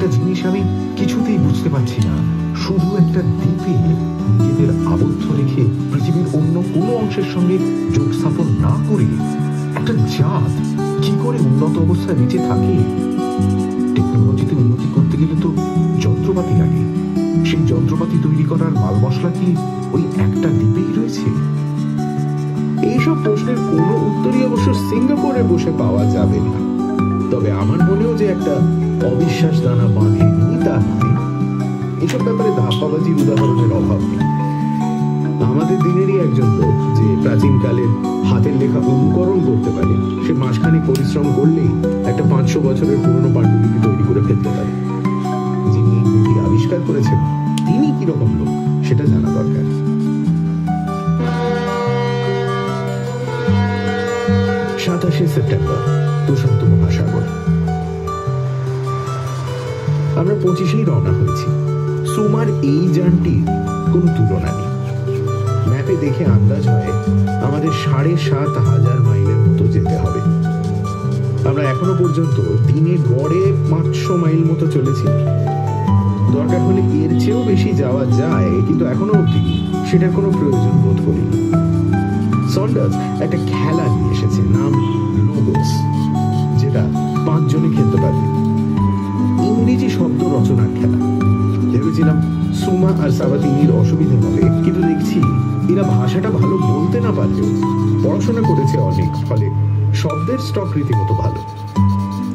একটা জিনিস আমি কিছুতেই বুঝতে পারছি না, শুধু একটা দ্বীপে নিজেদের আবদ্ধ রেখে পৃথিবীর অন্য কোনো অংশের সঙ্গে যোগ স্থাপন না করে একটা জাত কি করে উন্নত অবস্থায় বেঁচে থাকে? টেকনোলজিতে উন্নতি করতে গেলে তো যন্ত্রপাতি লাগে। সেই যন্ত্রপাতি তৈরি করার মাল মশলা কি ওই একটা দ্বীপেই রয়েছে? এইসব প্রশ্নের কোনো উত্তরই অবশ্য সিঙ্গাপুরে বসে পাওয়া যাবে না। তবে আমার মনেও যে একটা অবিশ্বাস দানা বাঁধেনি তা নয়। এসব ব্যাপারে ধাপ্পাবাজির উদাহরণের অভাব নেই। আমাদের দিনেরই একজন লোক যে প্রাচীনকালের হাতের লেখা অনুকরণ করতে পারে, সে মাসখানেক পরিশ্রম করলেই একটা 500 বছরের পুরনো পাণ্ডুলিপি তৈরি করে ফেলতে পারে। যিনি বুদ্ধি আবিষ্কার করেছেন তিনি কিরকম লোক সেটা জানা দরকার। 27 সেপ্টেম্বর, প্রশান্ত মহাসাগর। আমরা 25-এই রওনা হয়েছি। সুমার এই যানটির কোনো তুলনা নেই। ম্যাপে দেখে আন্দাজ হয় আমাদের 7,500 মাইলের মতো যেতে হবে। আমরা এখনো পর্যন্ত দিনে গড়ে 500 মাইল মতো চলেছি। দরকার হলে এর চেয়েও বেশি যাওয়া যায়, কিন্তু এখনো অবধি সেটার কোনো প্রয়োজন বোধ করিনি। সন্ডার্স একটা খেলা নিয়ে এসেছে, নাম লোগোস, যেটা 5 জনে খেলতে পারবে। ইংরেজি শব্দ রচনার খেলা। ভেবেছিলাম সুমা আর সাবাতিনির অসুবিধা হবে, কিন্তু দেখছি এরা ভাষাটা ভালো বলতে না পারলেও পড়াশোনা করেছে অনেক, ফলে শব্দের স্টক রীতিমতো ভালো।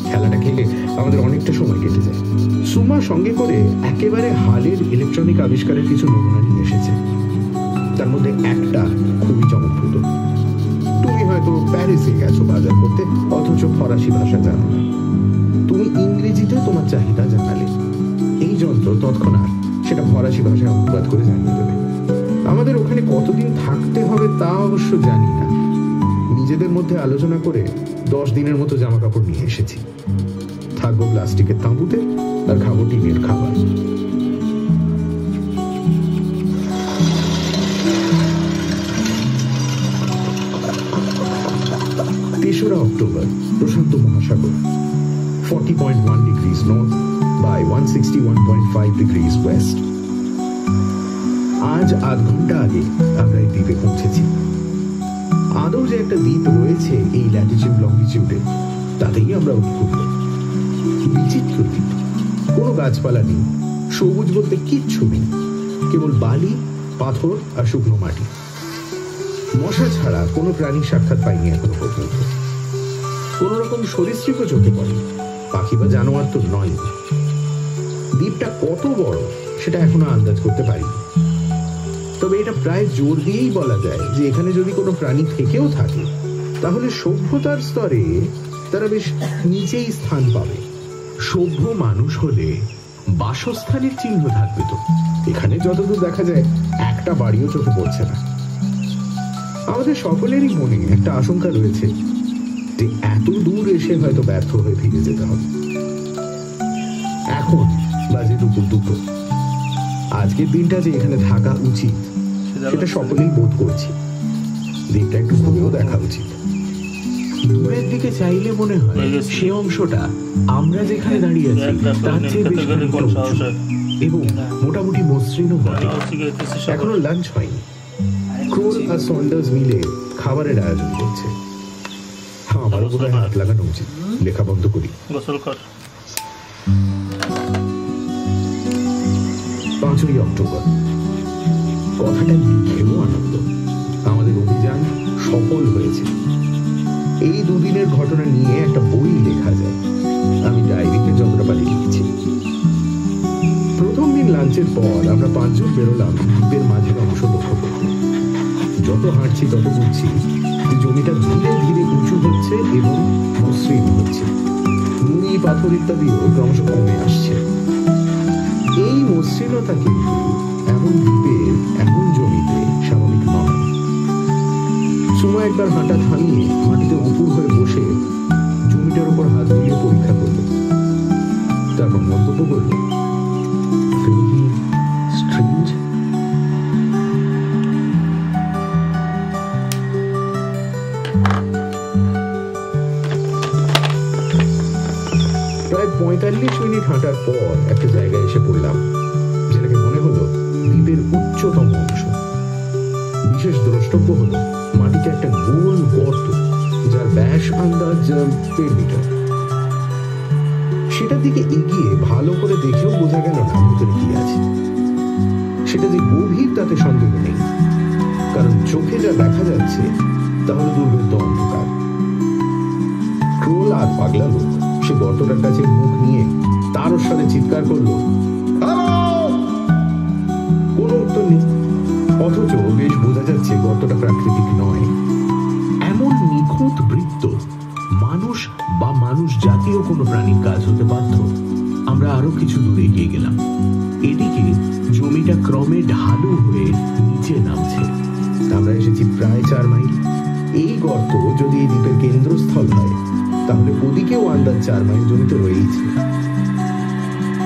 খেলাটা খেলে আমাদের অনেকটা সময় কেটে যায়। সুমা সঙ্গে করে একেবারে হালের ইলেকট্রনিক আবিষ্কারের কিছু নমুনা নিয়ে এসেছে। তার মধ্যে একটা খুবই চমকপ্রদ। তুমি হয়তো প্যারিসে গেছো বাজার করতে, অথচ ফরাসি ভাষা জানো না। তুমি ইংরেজিতে তোমার চাহিদা জানালে, এই যন্ত্র তৎক্ষণাৎ সেটা ফরাসি ভাষায় অনুবাদ করে জানিয়ে দেবে। আমাদের ওখানে কতদিন থাকতে হবে তা অবশ্য জানি না। নিজেদের মধ্যে আলোচনা করে 10 দিনের মতো জামা কাপড় নিয়ে এসেছি। থাকবো প্লাস্টিকের তাঁবুতে আর খাবো টিনের খাবার। 3 অক্টোবর, প্রশান্ত মহাসাগর, 40.1 degrees north by 161.5 degrees west. আজ আধ ঘন্টা আগে আমরা এই দ্বীপে পৌঁছেছি। আদৌ যে একটা দ্বীপ রয়েছে এই ল্যাটিটিউড লংটিটিউডে, তাতেই আমরা উৎফুল্ল। বিচিত্র দ্বীপ, কোনো গাছপালা নেই, সবুজ বলতে কিচ্ছু নেই, কেবল বালি, পাথর আর শুকনো মাটি। মশা ছাড়া কোনো প্রাণীর সাক্ষাৎ পাইনি এখনো পর্যন্ত। কোন রকম সরীসৃপও চোখে পড়ে, পাখি বা জানোয়ার তো নয়। দ্বীপটা কত বড় সেটা এখনো আন্দাজ করতে পারি। তবে এটা প্রায় জোর দিয়েই বলা যায় যে এখানে যদি কোনো প্রাণী থেকেও থাকে, তাহলে সভ্যতার স্তরে তারা বেশ নিচেই স্থান পাবে। সভ্য মানুষ হলে বাসস্থানের চিহ্ন থাকবে তো। এখানে যতদূর দেখা যায় একটা বাড়িও চোখে পড়ছে না। আমাদের সকলেরই মনে একটা আশঙ্কা রয়েছে যে এত দূর এসে হয়তো ব্যর্থ হয়ে ফিরে যেতে হবে। এখন বাজে দুপুর 2টো। আজকের দিনটা যে এখানে থাকা উচিত সেটা সকলেই বোধ করছি। দিকটা একটু ঘুরেও দেখা উচিত। দূরের দিকে চাইলে মনে হয় সে অংশটা আমরা যেখানে দাঁড়িয়ে আছি তার চেয়ে বেশ খানিকটা উঁচু এবং মোটামুটি মসৃণও বটে। এখনো লাঞ্চ হয়নি। ক্রোল আর সন্ডার্স মিলে খাবারের আয়োজন করছে। আমারও বোধহয় হাত লাগানো উচিত। লেখা বন্ধ করি। 5 অক্টোবর, কথাটা লিখেও আনন্দ। আমাদের অভিযান সফল হয়েছে। এই দুদিনের ঘটনা নিয়ে একটা বই লেখা যায়। আমি ডায়েরিতে যতটা পারি লিখছি। প্রথম দিন লাঞ্চের পর আমরা 5 জন বেরোলাম দ্বীপের মাঝের অংশ লক্ষ্য করতে। যত হাঁটছি তত বুঝছি যে জমিটা ধীরে ধীরে উঁচু হচ্ছে এবং মসৃণ হচ্ছে। নুড়ি, পাথর ইত্যাদিও ক্রমশ কমে আসছে। এই মসৃণতা কিন্তু এমন দ্বীপের এমন জমিতে স্বাভাবিক নয়। সুমা একবার হাঁটা থামিয়ে মাটিতে উপুর হয়ে বসে জমিটার উপর হাত বুলিয়ে পরীক্ষা করল। তারপর মন্তব্য করল, স্ট্রেঞ্জ। প্রায় 45 30 মিনিট হাঁটার পর একটা জায়গায় এসে পড়লাম, যেটাকে মনে হলো দ্বীপের উচ্চতম অংশ। বিশেষ দ্রষ্টব্য হলো মাটিতে একটা গোল গর্ত, যার ব্যাস আন্দাজ 1.5 মিটার। সেটার দিকে এগিয়ে ভালো করে দেখেও বোঝা গেল না ভিতরে কি আছে। সেটা যে গভীর তাতে সন্দেহ নেই, কারণ চোখে যা দেখা যাচ্ছে তা হলো দুর্ভেদ্য অন্ধকার। ক্রোল আর পাগলা লোক সে গর্তটার কাছে মুখ নিয়ে তারও সাথে চিৎকার করলো, কোনো উত্তর নেই। অথচ বেশ বোঝা যাচ্ছে গর্তটা প্রাকৃতিক নয়। এমন নিখুঁত বৃত্ত মানুষ বা মানুষ জাতীয় কোনো প্রাণীর কাজ হতে বাধ্য। আমরা আরো কিছু দূরে এগিয়ে গেলাম। এদিকে জমিটা ক্রমে ঢালু হয়ে নিচে নামছে। আমরা এসেছি প্রায় 4 মাইল। এই গর্ত যদি এই দ্বীপের কেন্দ্রস্থল হয়, তাহলে ওদিকেও আন্দাজ 4 মাইল জমিতে রয়েছে।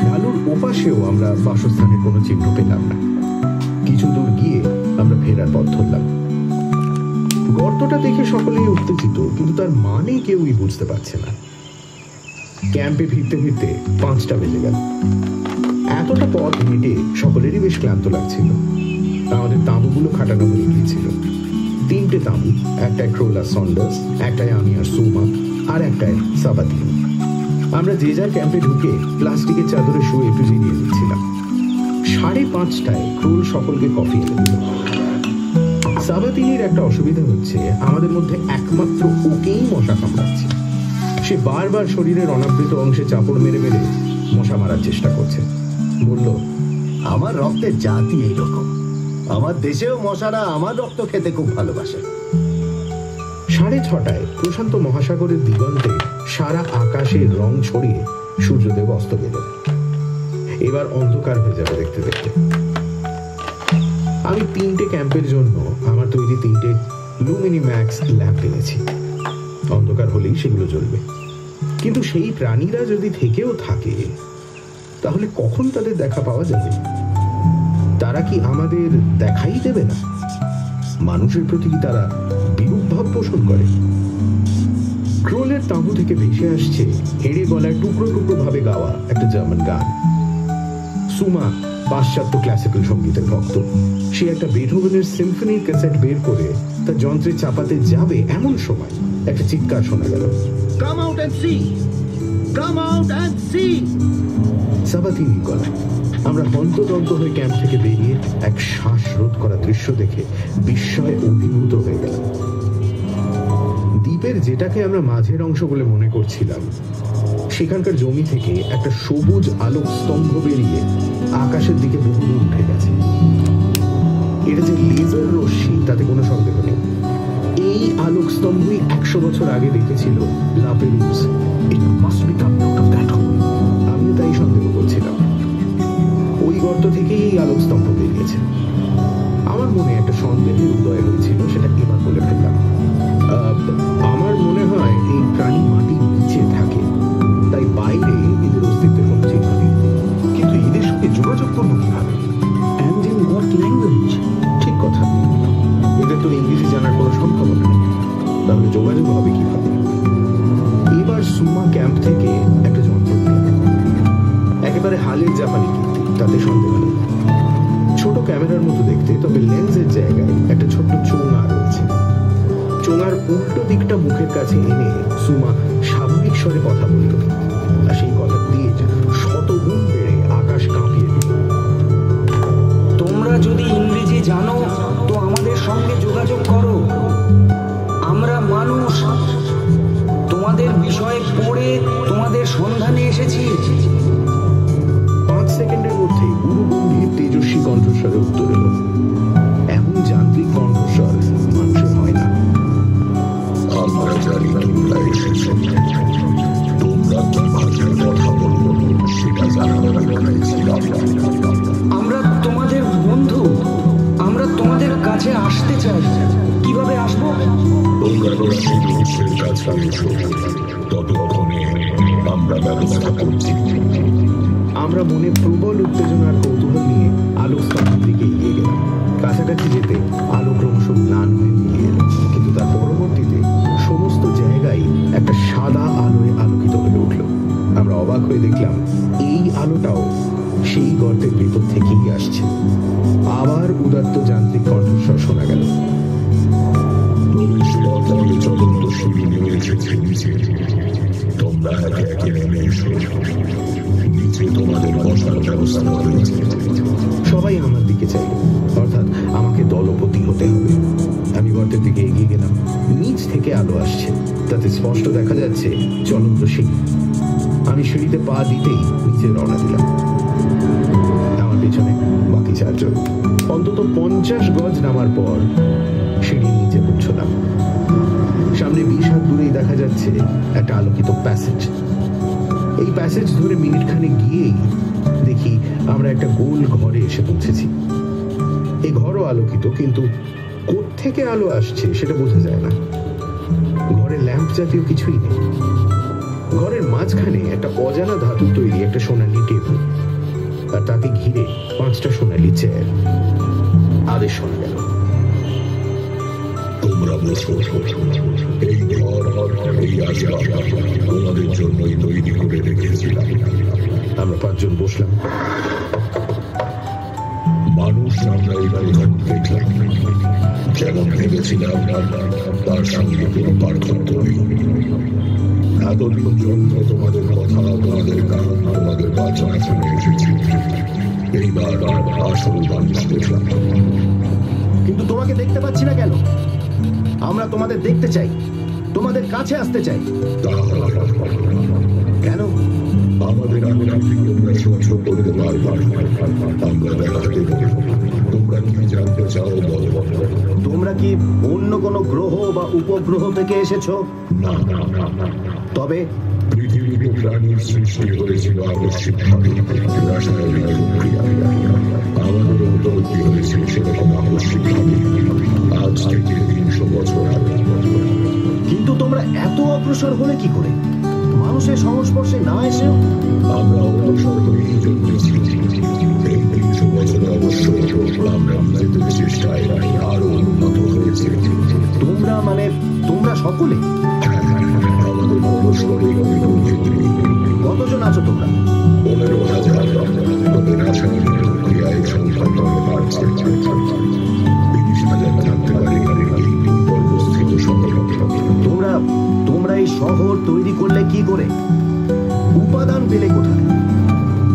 ঢালুর ওপাশেও আমরা বাসস্থানের কোনো চিহ্ন পেলাম না। কিছু দূর গিয়ে আমরা ফেরার পথ ধরলাম। গর্তটা দেখে সকলেই উত্তেজিত, কিন্তু তার মানে কেউই বুঝতে পারছে না। ক্যাম্পে ফিরতে ফিরতে 5টা বেজে গেল। এতটা পথ হেঁটে সকলেরই বেশ ক্লান্ত লাগছিল। আমাদের তাঁবুগুলো খাটানো হয়ে গিয়েছিল। 3টে তাঁবু, একটায় ক্রোল আর সন্ডার্স, একটায় আমি আর সুমা, আর একটায় সাবাতিনি। আমরা যে যার ক্যাম্পে ঢুকে প্লাস্টিকের চাদরে শুয়ে একটু জিরিয়ে নিচ্ছিলাম। 5:30টায় ক্রোল সকলকে কফি এনে দিল। সাবাতিনির একটা অসুবিধা হচ্ছে, আমাদের মধ্যে একমাত্র ওকেই মশা কামড়াচ্ছে। সে বারবার শরীরের অনাবৃত অংশে চাপড় মেরে মেরে মশা মারার চেষ্টা করছে। বলল, আমার রক্তের জাতি এইরকম। আমার দেশেও মশারা আমার রক্ত খেতে খুব ভালোবাসে। 6:30টায় প্রশান্ত মহাসাগরের দিগন্তে সারা আকাশের রং ছড়িয়ে সূর্যদেব অস্ত গেলেন। এবার অন্ধকার হয়ে যাবে দেখতে দেখতে। আমি 3টে ক্যাম্পের জন্য আমার তৈরি 3টে লুমিনিম্যাক্স ল্যাম্প এনেছি। অন্ধকার হলেই সেগুলো জ্বলবে। কিন্তু সেই প্রাণীরা যদি থেকেও থাকে, তাহলে কখন তাদের দেখা পাওয়া যাবে? তারা কি আমাদের দেখাই দেবে না? মানুষের প্রতি কি তারা বিরূপ ভাব পোষণ করে? ক্রোলের তাঁবু থেকে ভেসে আসছে হেঁড়ে গলায় টুকরো টুকরো ভাবে গাওয়া একটা জার্মান গান। সুমা পাশ্চাত্য ক্লাসিক্যাল সঙ্গীতের ভক্ত। সে একটা বেথোভেনের সিম্ফনির ক্যাসেট বের করে তার যন্ত্রে চাপাতে যাবে, এমন সময় একটা চিৎকার শোনা গেল, come out and see, come out and see. সাবাতিনির গলা। আমরা হন্তদন্ত হয়ে ক্যাম্প থেকে বেরিয়ে এক শ্বাসরোধ করা দৃশ্য দেখে বিস্ময়ে অভিভূত হয়ে গেলাম। দ্বীপের যেটাকে আমরা মাঝের অংশ বলে মনে করছিলাম, সেখানকার জমি থেকে একটা সবুজ আলোক স্তম্ভ বেরিয়ে আকাশের দিকে বহু দূর উঠে গেছে। এটা যে লেজার রশ্মি তাতে কোনো সন্দেহ নেই। এই আলোক স্তম্ভই 100 বছর আগে দেখেছিল লাপেরুস। আমিও তাই সন্দেহ করছিলাম। ওই গর্ত থেকেই এই আলোক স্তম্ভ বেরিয়েছে। আমার মনে একটা সন্দেহের উদয় হয়েছিল, সেটা এবার বলে ফেললাম। আমার মনে হয় এই প্রাণী মাটির নিচে থাকে, তাই বাইরে এদের অস্তিত্বের কোনো চিহ্ন নেই। কিন্তু এদের সঙ্গে যোগাযোগ করবো কিভাবে? And in what language? ঠিক কথা, এদের তো ইংরেজি জানার কোনো সম্ভাবনা নেই। তাহলে যোগাযোগ হবে কিভাবে? এবার সুমা ক্যাম্প থেকে একটা যন্ত্র নিয়ে গেল। একেবারে হালের জাপানি কীর্তি, তাতে সন্দেহ নেই। ছোট ক্যামেরার মতো দেখতে, তবে লেন্সের জায়গায় একটা ছোট্ট চোঙা রয়েছে। চোঙার উল্টো দিকটা মুখের কাছে এনে সুমা স্বাভাবিক স্বরে কথা বলল, আর সেই কথা দিয়ে শতগুণ বেড়ে আকাশ কাঁপিয়ে দিল। তোমরা যদি ইংরেজি জানো তো আমাদের সঙ্গে যোগাযোগ করো। আমরা মানুষ, তোমাদের বিষয়ে পড়ে তোমাদের সন্ধানে এসেছি। 5 সেকেন্ডের মধ্যেই গুরু গম্ভীর তেজস্বী কণ্ঠস্বরে উত্তর এলো। এমন যান্ত্রিক কণ্ঠস্বর মানুষের হয় না। আমরা জানি তোমরা এসেছো। তোমরা কি ভাষায় কথা বলবো সেটা জানার অপেক্ষায় ছিলাম। আমরা তোমাদের বন্ধু, আমরা তোমাদের কাছে আসতে চাই। কিভাবে আসবো? তোমরা রশ্মি রহস্যের কাছে এসো, ততক্ষণে আমরা ব্যবস্থা করছি। আমরা মনে প্রবল উত্তেজনার কৌতূহল নিয়ে আলোক স্তম্ভের দিকে এগিয়ে গেলাম। কাছাকাছি যেতে আলো ক্রমশ ম্লান হয়ে মিলিয়ে এলো, কিন্তু তার পরবর্তীতে সমস্ত জায়গায় একটা সাদা আলোয় আলোকিত হয়ে উঠল। আমরা অবাক হয়ে দেখলাম এই আলোটাও সেই গর্তের ভেতর থেকেই আসছে। আবার উদাত্ত যান্ত্রিক কণ্ঠস্বর শোনা গেল। প্রবেশ পথ দিয়ে চলন্ত সিঁড়ি নেমে এসেছে নিচে। তোমরা একে একে নেমে এসো। নিচে তোমাদের বসার ব্যবস্থা হয়েছে। সবাই আমার দিকে চাইল, অর্থাৎ আমাকে দলপতি হতে হবে। আমি গর্তের দিকে এগিয়ে গেলাম। নিচ থেকে আলো আসছে, তাতে স্পষ্ট দেখা যাচ্ছে চলন্ত সিঁড়ি। আমি সিঁড়িতে পা দিতেই নিচে রওনা দিলাম। আমার পিছনে বাকি চারজন। অন্তত 50 গজ নামার পর সিঁড়ির নিচে পৌঁছলাম। সামনে 20 হাত দূরেই দেখা যাচ্ছে একটা আলোকিত প্যাসেজ। এই প্যাসেজ ধরে মিনিটখানে গিয়েই দেখি আমরা একটা গোল ঘরে এসে পৌঁছেছি। এই ঘরও আলোকিত, কিন্তু কোত্থেকে আলো আসছে সেটা বোঝা যায় না। ঘরে ল্যাম্প জাতীয় কিছুই নেই। ঘরের মাঝখানে একটা অজানা ধাতুর তৈরি একটা সোনালি টেবিল, আর তাকে ঘিরে 5টা সোনালি চেয়ার। আদেশ শোনা গেল, তোমরা বসো। এই ঘর এই আসবাব তোমাদের জন্যই তৈরি করে রেখেছিলাম। আমরা 5 জন বসলাম। মানুষ আমরা এই ঘর দেখলাম, যেমন ভেবেছিলাম তার সঙ্গে কোনো পার্থক্য নেই। এতদিন জন্য তোমাদের কথা, তোমাদের গান, তোমাদের বাচনা শুনে এসেছি। এইবার আসল মানুষ দেখলাম। কিন্তু তোমাকে দেখতে পাচ্ছি না কেন? আমরা তোমাদের দেখতে চাই, তোমাদের কাছে আসতে চাই। কেন? আমাদের আগ্রহী তোমরা সহ্য করতে পারবে। আমরা দেখাতে দেব। তোমরা কি জানতে চাও বলো। তোমরা কি অন্য কোনো গ্রহ বা উপগ্রহ থেকে এসেছো? না, তবে পৃথিবীতে প্রাণীর সৃষ্টি হয়েছিল আবশ্যিকভাবে রাসায়নিক প্রক্রিয়ায়। আমাদের উৎপত্তি হয়েছিল সেরকম আবশ্যিকভাবে আজ থেকে 300 বছর আগে। কিন্তু তোমরা এত অগ্রসর হলে কি করে, মানুষের সংস্পর্শে না এসেও? আমরা অগ্রসর হয়েই জন্মেছি। এই 300 বছরে অবশ্য আমরা নিজেদের চেষ্টায় আরো উন্নত হয়েছে। তোমরা মানে তোমরা সকলে? আমাদের অবসরে কতজন আছো তোমরা? 15,000। তবে রাসায়নিক প্রক্রিয়ায় সংখ্যা তলে বাড়ছে। 30,000 থাকতে পারে এই অবস্থিত শহর। তোমরা এই শহর তৈরি করলে কি করে? উপাদান পেলে কোথায়?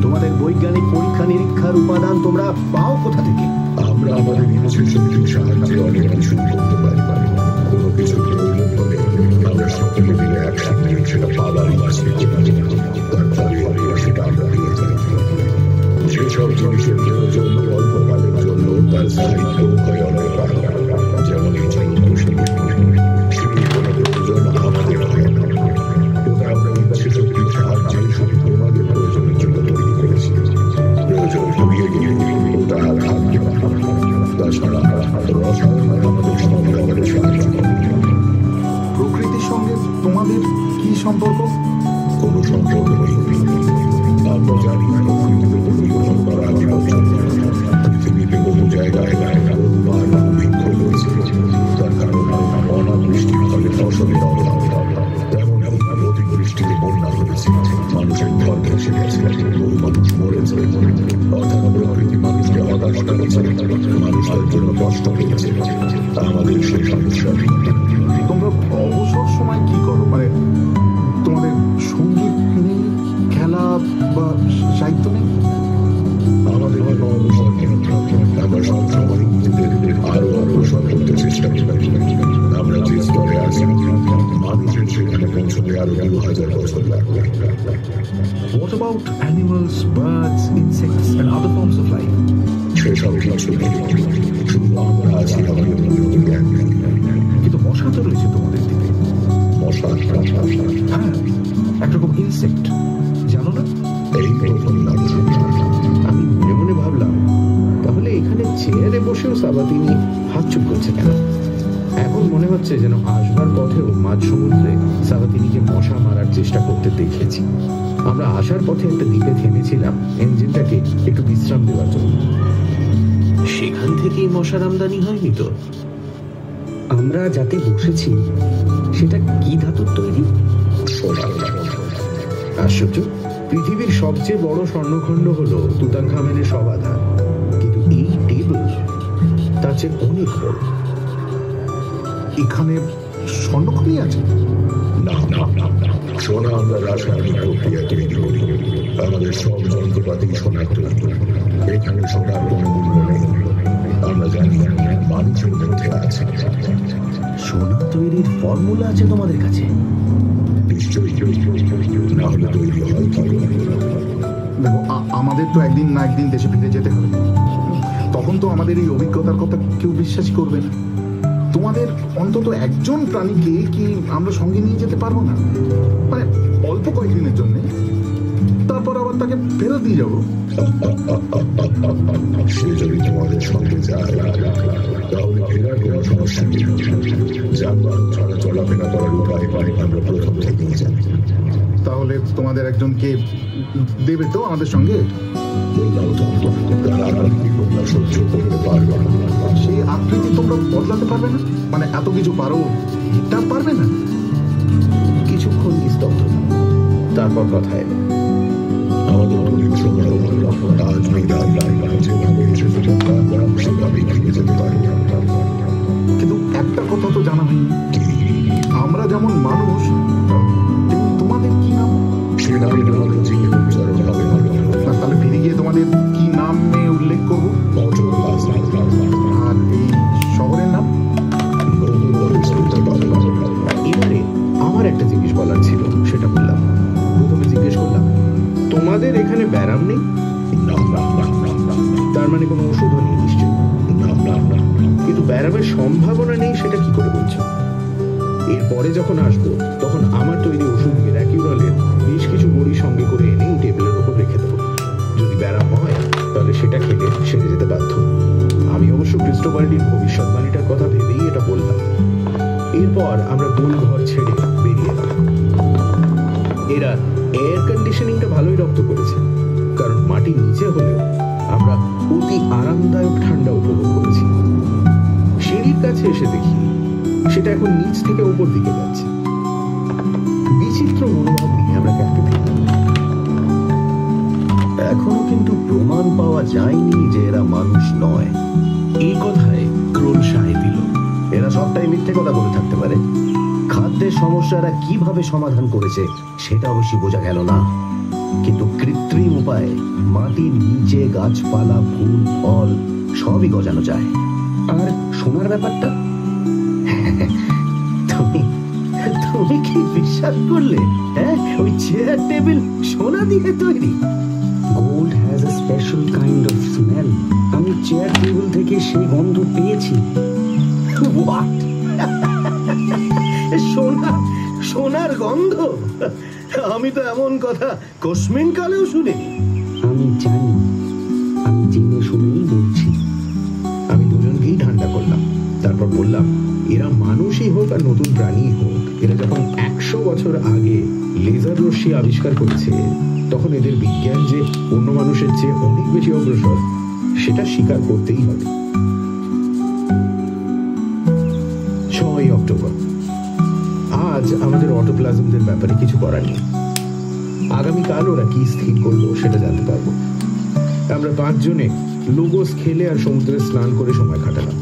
তোমাদের বৈজ্ঞানিক পরীক্ষা নিরীক্ষার উপাদান তোমরা পাও কোথা থেকে? আমরা আমাদের ইচ্ছে শক্তির সাহায্যে অনেক কিছু করতে পারি। কোনো কিছু প্রয়োজন হলে আমরা সকলে মিলে একসাথে সেটা পাবার ইচ্ছে করি। তারপরে সেটা আমরা পেয়ে যাই। যেসব জিনিসের প্রয়োজন অল্পকালের জন্য তার স্থায়িত্ব হয় অনেক আগে। যেমন এই চলন্ত সিঁড়ি। সিঁড়ির কোনো প্রয়োজন আমাদের হয় না। ওটা আমরা ইচ্ছে শক্তির সাহায্যে শুধু তোমাদের প্রয়োজনের জন্য তৈরি করেছি। প্রয়োজন ফুরিয়ে গেলে ওটা আর থাকবে না। তাছাড়া রসায়ন আমাদের সব ব্যাপারে সাহায্য করে। প্রকৃতির সঙ্গে তোমাদের কি সম্পর্ক? কোনো সম্পর্ক নেই। আমরা জানি প্রকৃতিতে নির্ভর করা আধিপত্য। পৃথিবীতে বহু জায়গায় বার বৃক্ষ রয়েছে। তার কারণ অনাবৃষ্টির ফলে ফসলের অভাব। তেমন অতিবৃষ্টিতে বন্যা হয়েছে, মানুষের ঘর ধসে গেছে, বহু মানুষ মরেছে। অর্থাৎ প্রকৃতি মানুষকে হতাশ করেছে, মানুষের জন্য কষ্ট পেয়েছে। আমাদের সেই সমস্যা নেই। তোমরা অবসর সময় কি করো? মানে তোমাদের সঙ্গীত নেই, খেলা বা সাহিত্য নেই? আমাদের কোনো অবসর নেই। আমরা সবসময় নিজেদের আরো অগ্রসর করতে চেষ্টা করি। আমরা যে স্তরে আছি মানুষের সেখানে পৌঁছতে আরো 2000 বছর লাগবে। What about animals, birds, insects and other forms of life? সেসব কিছু নেই। শুধু আমরা আছি আমাদের মধ্যে জ্ঞান নেই। কিন্তু মশা তো রয়েছে তোমাদের দিকে। মশা? হ্যাঁ, একরকম ইনসেক্ট, জানো না? এই প্রথম নাম শুনলাম। আমি মনে মনে ভাবলাম, তাহলে এখানে চেয়ারে বসেও সাবাতিনি হাত চুপ করছে কেন? এখন মনে হচ্ছে যেন আসবার পথেও মাঝ সমুদ্রে সাবাতিনিকে মশা মারার চেষ্টা করতে দেখেছি। আমরা আসার পথে একটা দ্বীপে থেমেছিলাম ইঞ্জিনটাকে একটু বিশ্রাম দেওয়ার জন্য। সেখান থেকেই মশার আমদানি হয়নি তো? আমরা যাতে বসেছি সেটা কি ধাতুর তৈরি? সোনা। আশ্চর্য, পৃথিবীর সবচেয়ে বড় স্বর্ণখণ্ড হলো তুতানখামেনের সমাধান, কিন্তু এই টেবিল তার চেয়ে অনেক বড়। এখানে স্বর্ণখনি আছে? না না না না, সোনা আমরা রাসায়নিক প্রক্রিয়া তৈরি করি। আমাদের সব যন্ত্রপাতি সোনার তৈরি। এখানে সোনার কোনো মূল্য নেই। আমরা জানি মানুষের মধ্যে আছে। সোনা তৈরির ফর্মুলা আছে তোমাদের কাছে? নিশ্চয়ই, না হলে তৈরি হয় কি করে? দেখো, আমাদের তো একদিন না একদিন দেশে ফিরে যেতে হবে। তখন তো আমাদের এই অভিজ্ঞতার কথা কেউ বিশ্বাস করবে না। তোমাদের অন্তত একজন প্রাণীকে কি আমরা সঙ্গে নিয়ে যেতে পারবো না? মানে অল্প কয়েকদিনের জন্য, তারপর আবার তাকে ফেরত দিয়ে যাবো। সে যদি তোমাদের সঙ্গে যায় তাহলে ফেরার কোনো সমস্যা নেই। যানবাহন ছাড়া চলাফেরা করার উপায় আমরা প্রথম থেকেই জানি। তাহলে তোমাদের একজনকে দেবে তো আমাদের সঙ্গে? বললাম তো, তার আকৃতি তোমরা সহ্য করতে পারবে না। সেই আকৃতি তোমরা বদলাতে পারবে না? মানে এত কিছু পারো, এটা পারবে না? কিছুক্ষণ নিস্তব্ধতা, তারপর কথা এলো। আমাদের অনেক সময় আজ মেয়েদার যেভাবে এসেছে সেভাবেই ফিরে যেতে পারি। কিন্তু একটা কথা তো জানা হয়নি, আমরা যেমন মানুষ তেমনি তোমাদের কি নাম? সে নামে তোমাদের জিজ্ঞেস উচ্চারণ হবে না। তাহলে ফিরে গিয়ে তোমাদের কি নামে উল্লেখ করবো? আর এই শহরের নাম? এবারে আমার একটা জিনিস বলার ছিল, সেটা বললাম। প্রথমে জিজ্ঞেস করলাম, তোমাদের এখানে ব্যারাম নেই? তার মানে কোনো ওষুধও নেই নিশ্চয়ই? কিন্তু ব্যারামের সম্ভাবনা নেই সেটা কি করে বলছো? এরপরে যখন আসবো তখন আমার তৈরি ওষুধ মিরাকিউরালের বেশ কিছু বড়ি সঙ্গে করে এনে এই টেবিলের উপর রেখে দেবো। যদি ব্যারাম হয় তাহলে সেটা খেলে সেরে যেতে বাধ্য। আমি অবশ্য ক্রিস্টোফারটির ভবিষ্যৎবাণীটার কথা ভেবেই এটা বললাম। এরপর আমরা গোল ঘর ছেড়ে বেরিয়ে এলাম। এরা এয়ার কন্ডিশনিংটা ভালোই রপ্ত করেছে, কারণ মাটির নিচে হলেও আমরা অতি আরামদায়ক ঠান্ডা উপভোগ করেছি। সিঁড়ির কাছে এসে দেখি সেটা এখন নিচ থেকে উপর দিকে যাচ্ছে। বিচিত্র মনোভাব নিয়ে আমরা ক্যাম্পে ফিরলাম। এখনো কিন্তু প্রমাণ পাওয়া যায়নি যে এরা মানুষ নয়। এই কথায় ক্রোল সায় দিল। এরা সবটাই মিথ্যে কথা বলে থাকতে পারে। খাদ্যের সমস্যা এরা কিভাবে সমাধান করেছে সেটা অবশ্যই বোঝা গেল না, কিন্তু কৃত্রিম উপায়ে মাটির নিচে গাছপালা, ফুল, ফল সবই গজানো যায়। আর সোনার ব্যাপারটা? তুমি কি বিশ্বাস করলে? হ্যাঁ, ওই চেয়ার টেবিল সোনা দিয়ে তৈরি। Gold has a special kind of smell. আমি চেয়ার টেবিল থেকে সেই গন্ধ পেয়েছি। What? সোনার গন্ধ? আমি তো এমন কথা কোশ্মিন কালেও শুনিনি। আমি জানি, আমি জেনে শুনেই বলছি। আমি দুজনকেই ঠান্ডা করলাম, তারপর বললাম, এরা মানুষই হোক আর নতুন প্রাণী হোক, এরা যখন 100 বছর আগে লেজার রশ্মি আবিষ্কার করেছে তখন এদের বিজ্ঞান যে অন্য মানুষের চেয়ে অনেক বেশি অগ্রসর সেটা স্বীকার করতেই হবে। 6 অক্টোবর। আজ আমাদের অটোপ্লাজমদের ব্যাপারে কিছু করার নেই। আগামীকাল ওরা কি স্থির করলো সেটা জানতে পারবো। আমরা 5 জনে লোগোস খেলে আর সমুদ্রে স্নান করে সময় কাটালাম।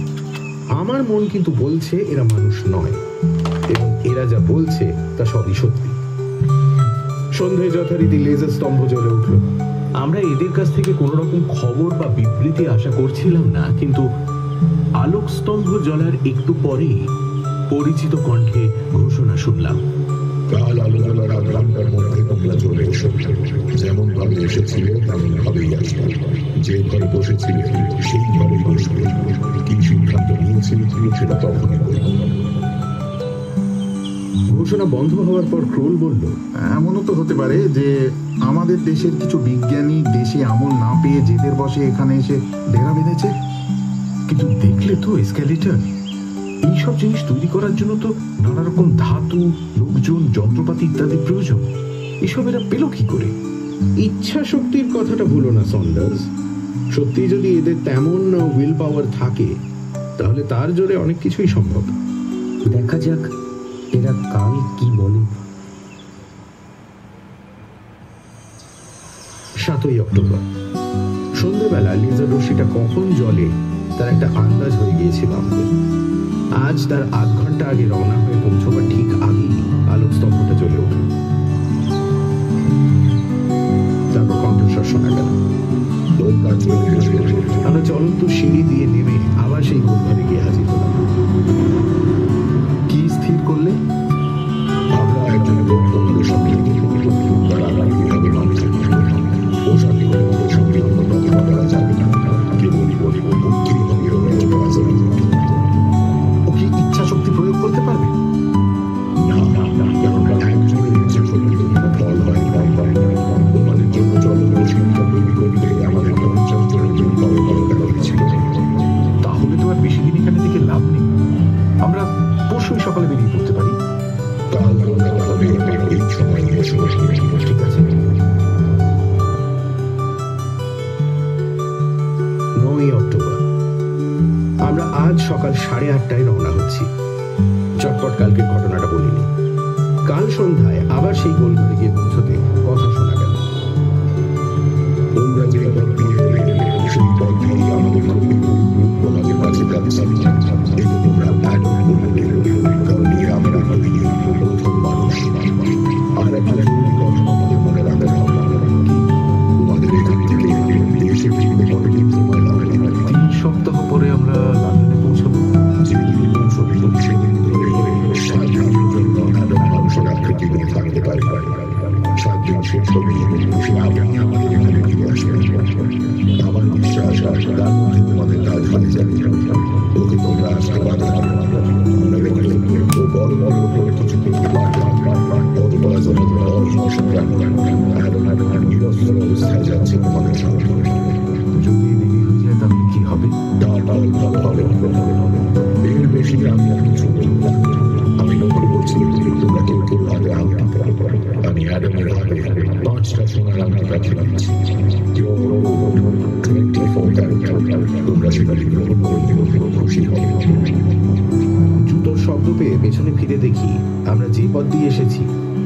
আমার মন কিন্তু বলছে এরা মানুষ নয়, এবং এরা যা বলছে তা সবই সত্যি। সন্ধ্যায় যথারীতি লেজার স্তম্ভ জ্বলে উঠল। আমরা এদের কাছ থেকে কোনো রকম খবর বা বিবৃতি আশা করছিলাম না, কিন্তু আলোক স্তম্ভ জ্বলার একটু পরেই পরিচিত কণ্ঠে ঘোষণা শুনলাম, কাল আলোচনার 8 ঘন্টার মধ্যে তোমরা চলে এসো। যেমন ভাবে এসেছিলে তেমন ভাবেই আসবে। যে ঘরে বসেছিলে সেই ঘরে বসবে। কি সিদ্ধান্ত নিয়েছিলে সেটা তখনই বলবো। ঘোষণা বন্ধ হওয়ার পর ক্রোল বলল, এমনও তো হতে পারে যে আমাদের দেশের কিছু বিজ্ঞানী দেশে আমল না পেয়ে জেদের বসে এখানে এসে ডেরা বেঁধেছে। কিন্তু দেখলে তো এসক্যালেটর, এইসব জিনিস তৈরি করার জন্য তো নানা রকম ধাতু, লোকজন, যন্ত্রপাতি ইত্যাদি প্রয়োজন। এসব এরা পেল কি করে? ইচ্ছা শক্তির কথাটা ভুলো না সন্ডার্স। সত্যি যদি এদের তেমন উইল পাওয়ার থাকে তাহলে তার জোরে অনেক কিছুই সম্ভব। দেখা যাক এরা কাল কি বলে। 7ই অক্টোবর সন্ধ্যেবেলা লেজার রশ্মিটা কখন জ্বলে তার একটা আন্দাজ হয়ে গিয়েছিল আমাদের। আজ তার আধ ঘন্টা আগে রওনা হয়ে পৌঁছবার ঠিক আগেই আলোকস্তম্ভটা জ্বলে উঠল। তারপর কণ্ঠস্বর শোনা গেল। আমরা চলন্ত সিঁড়ি দিয়ে নেমে আবার সেই গোলঘরে গিয়ে হাজির হলাম। কি স্থির করলে? আমরা একজন বন্ধুদের সঙ্গে তারা কিভাবে মানুষের পোশাকে আমাদের সঙ্গে রক্ষা করা যাবে না, কেবল বুদ্ধি হবে করা যাবে। ও কি ইচ্ছা শক্তি প্রয়োগ করতে পারবে? না, কারণ একজনের ইচ্ছা শক্তি কোনো ফল হয় তোমাদের জন্য জলরশ্মিটা তৈরি করতে আমাদের 50 জনের জন্য করা হয়েছিল। তাহলে তো আর বেশি দিন এখানে থেকে লাভ নেই। আমরা পরশুই সকালে বেরিয়ে পড়তে পারি। কাল কলকাতা হবে এই সময় এসে ঠিক আছে। 9ই অক্টোবর আমরা আজ সকাল 8:30টায় রওনা হচ্ছি। চটপট কালকের ঘটনাটা বলিনি। কাল সন্ধ্যায় আবার সেই গোলঘরে গিয়ে পৌঁছতে কথা শোনা গেল। তোমরা যে পথ দিয়ে এলে সেই পথ দিয়ে আমাদের তোমাদের কাছে যাচ্ছে। এটা তোমরা অ্যাডম বললে, কারণ আমরা প্রথম মানুষ। আর একটা জরুরি কথা আমাদের মনে রাখতে হবে, তোমাদের এখান থেকে দেশে ফিরতে কতদিন সময় লাগবে? 3 সপ্তাহ পরে আমরা লন্ডনে পৌঁছবো। যেদিন পৌঁছবে সেদিন ধরে 7 দিনের জন্য অ্যাডম মানুষের আকৃতিতে থাকতে পারে। 7 দিন শেষ হবে সে আপনি আমাদের এখানে ফিরে আসবেন। আমার বিশ্বাস তার মধ্যে তোমাদের কাজ হয়ে যাবে। ওকে তোমরা আসতে বাধা দেবে। মনে রেখে ও বড় বড় করে কিছু করতে পারবে। কত বড় জন্য অহিংস প্রাণী নিরস্ত্র অবস্থায় যাচ্ছে তোমাদের সঙ্গে। যদি দেরি হয়ে যায় তাহলে কি হবে? এর বেশি আমি আর কিছু বলব না। আমি লক্ষ্য করছি তোমরা কেউ কেউ হাতে আংটি পরো। আমি অ্যাডামের হাতে 5টা সোনার আংটি রাখি দিচ্ছি। 24 ক্যারেট। তোমরা সেটাকে গ্রহণ করলে খুশি হবে। জুতোর শব্দ পেয়ে পেছনে ফিরে দেখি আমরা যে পথ দিয়ে এসেছি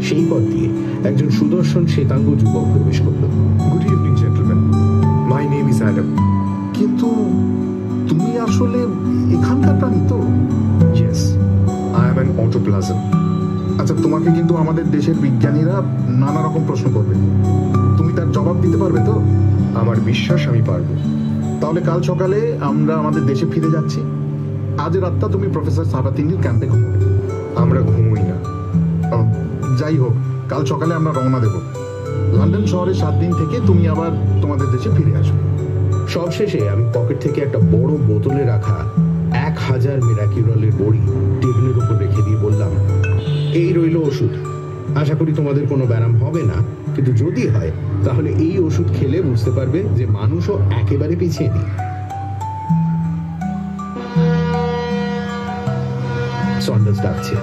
সেই পথ দিয়ে একজন সুদর্শন শ্বেতাঙ্গ যুবক প্রবেশ করল। Good evening gentleman, my name is Adam. কিন্তু তুমি আসলে এখানকার প্রাণী তো? Yes, I am an autoplasm. আচ্ছা, তোমাকে কিন্তু আমাদের দেশের বিজ্ঞানীরা নানা রকম প্রশ্ন করবে, তুমি তার জবাব দিতে পারবে তো? আমার বিশ্বাস আমি পারবো। তাহলে কাল সকালে আমরা আমাদের দেশে ফিরে যাচ্ছি। আজ রাতটা তুমি প্রফেসর সাবাতিনির ক্যাম্পে ঘুমোবে। আমরা ঘুমোই না। যাই হোক, কাল সকালে আমরা রওনা দেব। লন্ডন শহরে 7 দিন থেকে তুমি আবার তোমাদের দেশে ফিরে আসবে। সবশেষে আমি পকেট থেকে একটা বড় বোতলে রাখা 1000 মিরাকিউরলের বড়ি টেবিলের উপর রেখে দিয়ে বললাম, এই রইল ওষুধ। আশা করি তোমাদের কোনো ব্যারাম হবে না, কিন্তু যদি হয় তাহলে এই ওষুধ খেলে বুঝতে পারবে যে মানুষও একেবারে পিছিয়ে নেই। সন্ডার্স ডাকছে।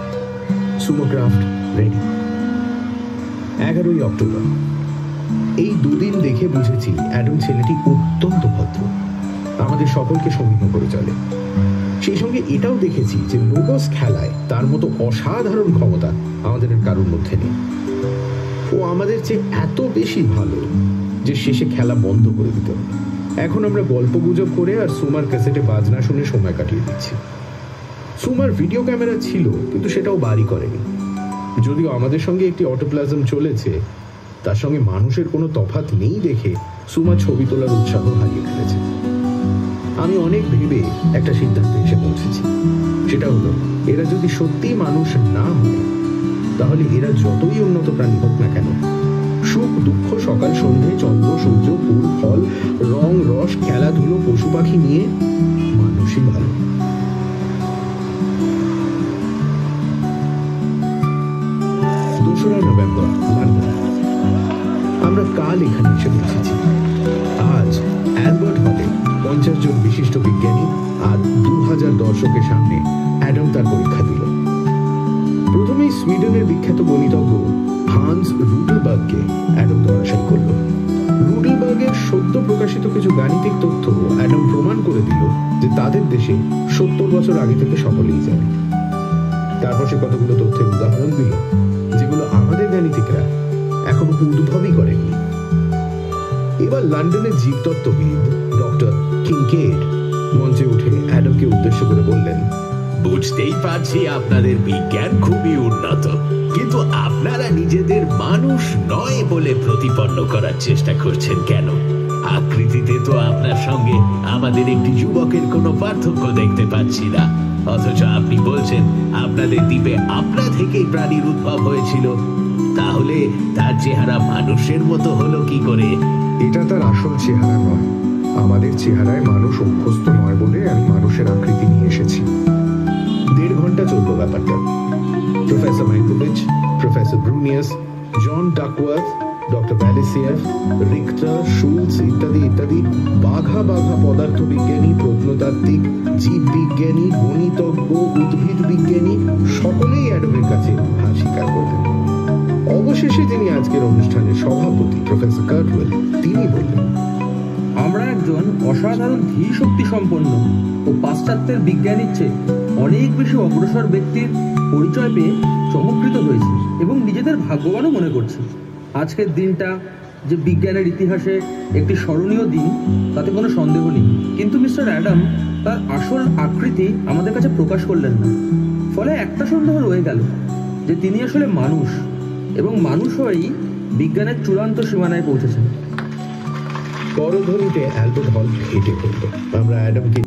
সুমোক্রাফট রেডি। 11ই অক্টোবর এই 2 দিন দেখে বুঝেছি অ্যাডাম ছেলেটি অত্যন্ত ভদ্র, আমাদের সকলকে সমীহ করে চলে। সেই সঙ্গে এটাও দেখেছি যে লোগোস খেলায় তার মতো অসাধারণ ক্ষমতা আমাদের কারোর মধ্যে নেই। ও আমাদের চেয়ে এত বেশি ভালো যে শেষে খেলা বন্ধ করে দিত। এখন আমরা গল্প গুজব করে আর সুমার ক্যাসেটে বাজনা শুনে সময় কাটিয়ে দিচ্ছি। সুমার ভিডিও ক্যামেরা ছিল, কিন্তু সেটাও বাড়ি করেনি। যদিও আমাদের সঙ্গে একটি অটোপ্লাজম চলেছে, তার সঙ্গে মানুষের কোনো তফাৎ নেই দেখে সুমা ছবি তোলার উৎসাহ হারিয়ে ফেলেছে। আমি অনেক ভেবে একটা সিদ্ধান্তে এসে পৌঁছেছি। সেটা হলো, এরা যদি সত্যিই মানুষ না হয় তাহলে এরা যতই উন্নত প্রাণী হোক না কেন, সুখ দুঃখ সকাল সন্ধে চন্দ্র সূর্য ফুল ফল রং রস খেলাধুলো পশু পাখি নিয়ে মানুষই ভালো। November London. আমরা কাল এখানে এসে পৌঁছেছি। আজ অ্যালবার্ট হলে 50 জন বিশিষ্ট বিজ্ঞানী আর 2000 দর্শকের সামনে অ্যাডাম তার পরীক্ষা দিল। প্রথমেই সুইডেনের বিখ্যাত গণিতজ্ঞ হান্স রুডেলবার্গকে অ্যাডাম ধরাশায়ী করল। রুডেলবার্গের সদ্য প্রকাশিত কিছু গাণিতিক তথ্য অ্যাডাম প্রমাণ করে দিল যে তাদের দেশে 70 বছর আগে থেকে সকলেই জানে। তারপর সে কতগুলো তথ্যের উদাহরণ দিল যেগুলো আমাদের গাণিতিকরা এখনো উদ্ভবই করেননি। এবার লন্ডনের জীবতত্ত্ববিদ ডক্টর কিংকেড মঞ্চে উঠে অ্যাডামকে উদ্দেশ্য করে বললেন, বুঝতেই পারছি আপনাদের বিজ্ঞান খুবই উন্নত, কিন্তু আপনারা নিজেদের মানুষ নয় বলে প্রতিপন্ন করার চেষ্টা করছেন কেন? আকৃতিতে তো আপনার সঙ্গে আমাদের একটি যুবকের কোনো পার্থক্য দেখতে পাচ্ছি না, অথচ আপনি বলছেন আপনাদের দ্বীপে আপনা থেকেই প্রাণীর উদ্ভব হয়েছিল। তাহলে তার চেহারা মানুষের মতো হলো কি করে? এটা তার আসল চেহারা নয়। আমাদের চেহারায় মানুষ অভ্যস্ত নয় বলে আমি মানুষের আকৃতি নিয়ে এসেছি। 1.5 ঘন্টা চলল ব্যাপারটা। প্রফেসর ম্যাঙ্কোভিচ, প্রফেসর ব্রুনিয়াস, জন ডাকওয়ার্থ, ডক্টর ভ্যালেসিয়েভ, রিক্টার, শুলস ইত্যাদি ইত্যাদি বাঘা বাঘা পদার্থবিজ্ঞানী, প্রত্নতাত্ত্বিক, জীববিজ্ঞানী, গণিতজ্ঞ, উদ্ভিদ বিজ্ঞানী সকলেই অ্যাডামের কাছে হার স্বীকার করলেন। অবশেষে যিনি আজকের অনুষ্ঠানের সভাপতি প্রফেসর কার্টওয়েল, তিনি বললেন, আমরা একজন অসাধারণ ধী শক্তি সম্পন্ন ও পাশ্চাত্যের বিজ্ঞানীর চেয়ে অনেক বেশি অগ্রসর ব্যক্তির পরিচয় পেয়ে চমৎকৃত হয়েছি এবং নিজেদের ভাগ্যবানও মনে করছি। আজকের দিনটা যে বিজ্ঞানের ইতিহাসে একটি স্মরণীয় দিন তাতে কোনো সন্দেহ নেই, কিন্তু মিস্টার অ্যাডাম তার আসল আকৃতি আমাদের কাছে প্রকাশ করলেন না। ফলে একটা সন্দেহ রয়ে গেল যে তিনি আসলে মানুষ এবং মানুষ হয়েই বিজ্ঞানের চূড়ান্ত সীমানায় পৌঁছেছেন। করধ্বনিতে অ্যালবার্ট হল হেঁটে পড়ল। আমরা অ্যাডামকে